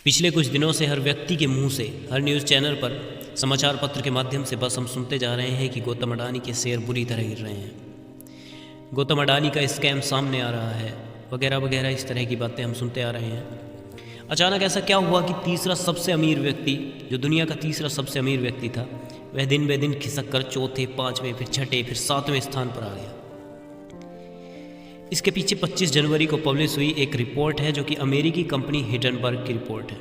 पिछले कुछ दिनों से हर व्यक्ति के मुंह से, हर न्यूज़ चैनल पर, समाचार पत्र के माध्यम से बस हम सुनते जा रहे हैं कि गौतम अडानी के शेयर बुरी तरह गिर रहे हैं, गौतम अडानी का स्कैम सामने आ रहा है, वगैरह वगैरह इस तरह की बातें हम सुनते आ रहे हैं। अचानक ऐसा क्या हुआ कि तीसरा सबसे अमीर व्यक्ति, जो दुनिया का तीसरा सबसे अमीर व्यक्ति था, वह दिन ब दिन खिसक कर चौथे, पाँचवें, फिर छठे, फिर सातवें स्थान पर आ गया। इसके पीछे 25 जनवरी को पब्लिश हुई एक रिपोर्ट है, जो कि अमेरिकी कंपनी हिंडनबर्ग की रिपोर्ट है।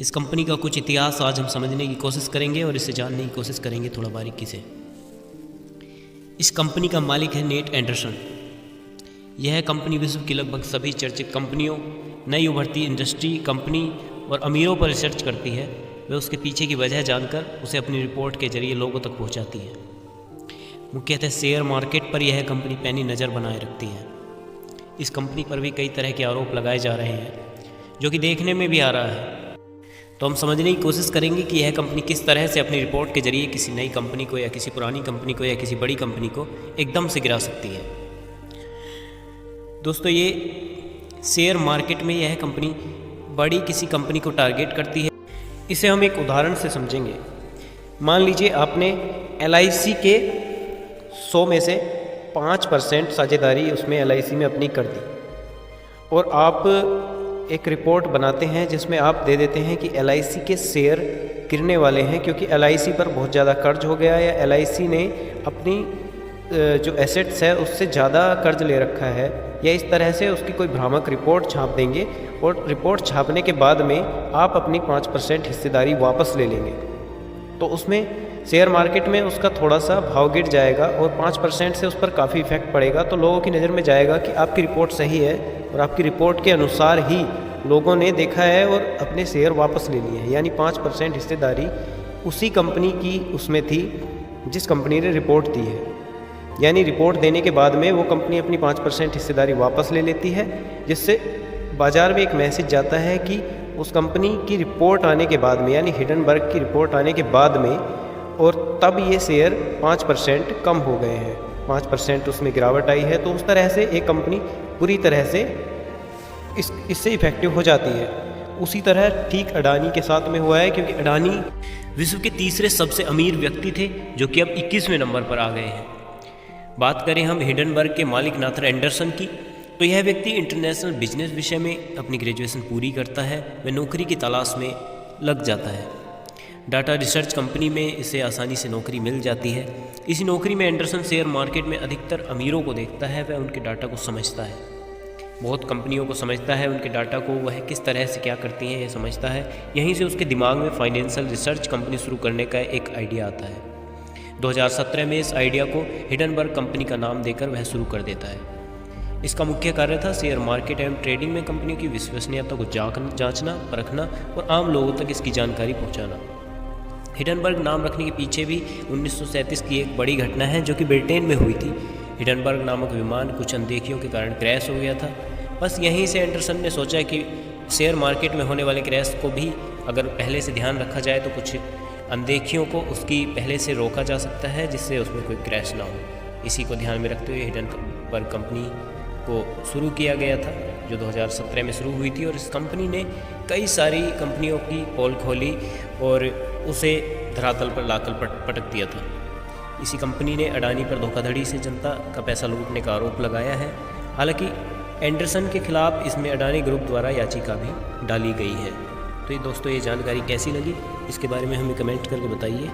इस कंपनी का कुछ इतिहास आज हम समझने की कोशिश करेंगे और इसे जानने की कोशिश करेंगे थोड़ा बारीकी से। इस कंपनी का मालिक है नेट एंडरसन। यह कंपनी विश्व की लगभग सभी चर्चित कंपनियों, नई उभरती इंडस्ट्री कंपनी और अमीरों पर रिसर्च करती है। वह उसके पीछे की वजह जानकर उसे अपनी रिपोर्ट के जरिए लोगों तक पहुंचाती है। मुख्यतः शेयर मार्केट पर यह कंपनी पैनी नज़र बनाए रखती है। इस कंपनी पर भी कई तरह के आरोप लगाए जा रहे हैं, जो कि देखने में भी आ रहा है। तो हम समझने की कोशिश करेंगे कि यह कंपनी किस तरह से अपनी रिपोर्ट के जरिए किसी नई कंपनी को या किसी पुरानी कंपनी को या किसी बड़ी कंपनी को एकदम से गिरा सकती है। दोस्तों, ये शेयर मार्केट में यह कंपनी बड़ी किसी कंपनी को टारगेट करती है। इसे हम एक उदाहरण से समझेंगे। मान लीजिए आपने LIC के 100 में से 5% साझेदारी उसमें LIC में अपनी कर दी, और आप एक रिपोर्ट बनाते हैं जिसमें आप दे देते हैं कि LIC के शेयर गिरने वाले हैं क्योंकि LIC पर बहुत ज़्यादा कर्ज हो गया, या LIC ने अपनी जो एसेट्स है उससे ज़्यादा कर्ज ले रखा है, या इस तरह से उसकी कोई भ्रामक रिपोर्ट छाप देंगे, और रिपोर्ट छापने के बाद में आप अपनी 5% हिस्सेदारी वापस ले लेंगे। तो उसमें शेयर मार्केट में उसका थोड़ा सा भाव गिर जाएगा और 5% से उस पर काफ़ी इफेक्ट पड़ेगा। तो लोगों की नज़र में जाएगा कि आपकी रिपोर्ट सही है, और आपकी रिपोर्ट के अनुसार ही लोगों ने देखा है और अपने शेयर वापस ले लिए हैं। यानी 5% हिस्सेदारी उसी कंपनी की उसमें थी जिस कंपनी ने रिपोर्ट दी है। यानी रिपोर्ट देने के बाद में वो कंपनी अपनी 5% हिस्सेदारी वापस ले लेती है, जिससे बाज़ार में एक मैसेज जाता है कि उस कंपनी की रिपोर्ट आने के बाद में, यानी हिंडनबर्ग की रिपोर्ट आने के बाद में, और तब ये शेयर 5% कम हो गए हैं, 5% उसमें गिरावट आई है। तो उस तरह से एक कंपनी पूरी तरह से इससे इफेक्टिव हो जाती है। उसी तरह ठीक अडानी के साथ में हुआ है, क्योंकि अडानी विश्व के तीसरे सबसे अमीर व्यक्ति थे, जो कि अब 21वें नंबर पर आ गए हैं। बात करें हम हिंडनबर्ग के मालिक नाथन एंडरसन की, तो यह व्यक्ति इंटरनेशनल बिजनेस विषय में अपनी ग्रेजुएशन पूरी करता है। वह नौकरी की तलाश में लग जाता है। डाटा रिसर्च कंपनी में इसे आसानी से नौकरी मिल जाती है। इसी नौकरी में एंडरसन शेयर मार्केट में अधिकतर अमीरों को देखता है। वह उनके डाटा को समझता है, बहुत कंपनियों को समझता है, उनके डाटा को वह किस तरह से क्या करती हैं यह समझता है। यहीं से उसके दिमाग में फाइनेंशियल रिसर्च कंपनी शुरू करने का एक आइडिया आता है। 2017 में इस आइडिया को हिंडनबर्ग कंपनी का नाम देकर वह शुरू कर देता है। इसका मुख्य कार्य था शेयर मार्केट एवं ट्रेडिंग में कंपनियों की विश्वसनीयता को जांचना, परखना और आम लोगों तक इसकी जानकारी पहुंचाना। हिंडनबर्ग नाम रखने के पीछे भी 1937 की एक बड़ी घटना है, जो कि ब्रिटेन में हुई थी। हिंडनबर्ग नामक विमान कुछ अनदेखियों के कारण क्रैश हो गया था। बस यहीं से एंडरसन ने सोचा कि शेयर मार्केट में होने वाले क्रैश को भी अगर पहले से ध्यान रखा जाए तो कुछ अनदेखियों को उसकी पहले से रोका जा सकता है, जिससे उसमें कोई क्रैश ना हो। इसी को ध्यान में रखते हुए हिंडनबर्ग कंपनी को शुरू किया गया था, जो 2017 में शुरू हुई थी। और इस कंपनी ने कई सारी कंपनियों की पोल खोली और उसे धरातल पर लाकर पटक दिया था। इसी कंपनी ने अडानी पर धोखाधड़ी से जनता का पैसा लूटने का आरोप लगाया है। हालांकि एंडरसन के खिलाफ इसमें अडानी ग्रुप द्वारा याचिका भी डाली गई है। तो ये दोस्तों, ये जानकारी कैसी लगी इसके बारे में हमें कमेंट करके बताइए।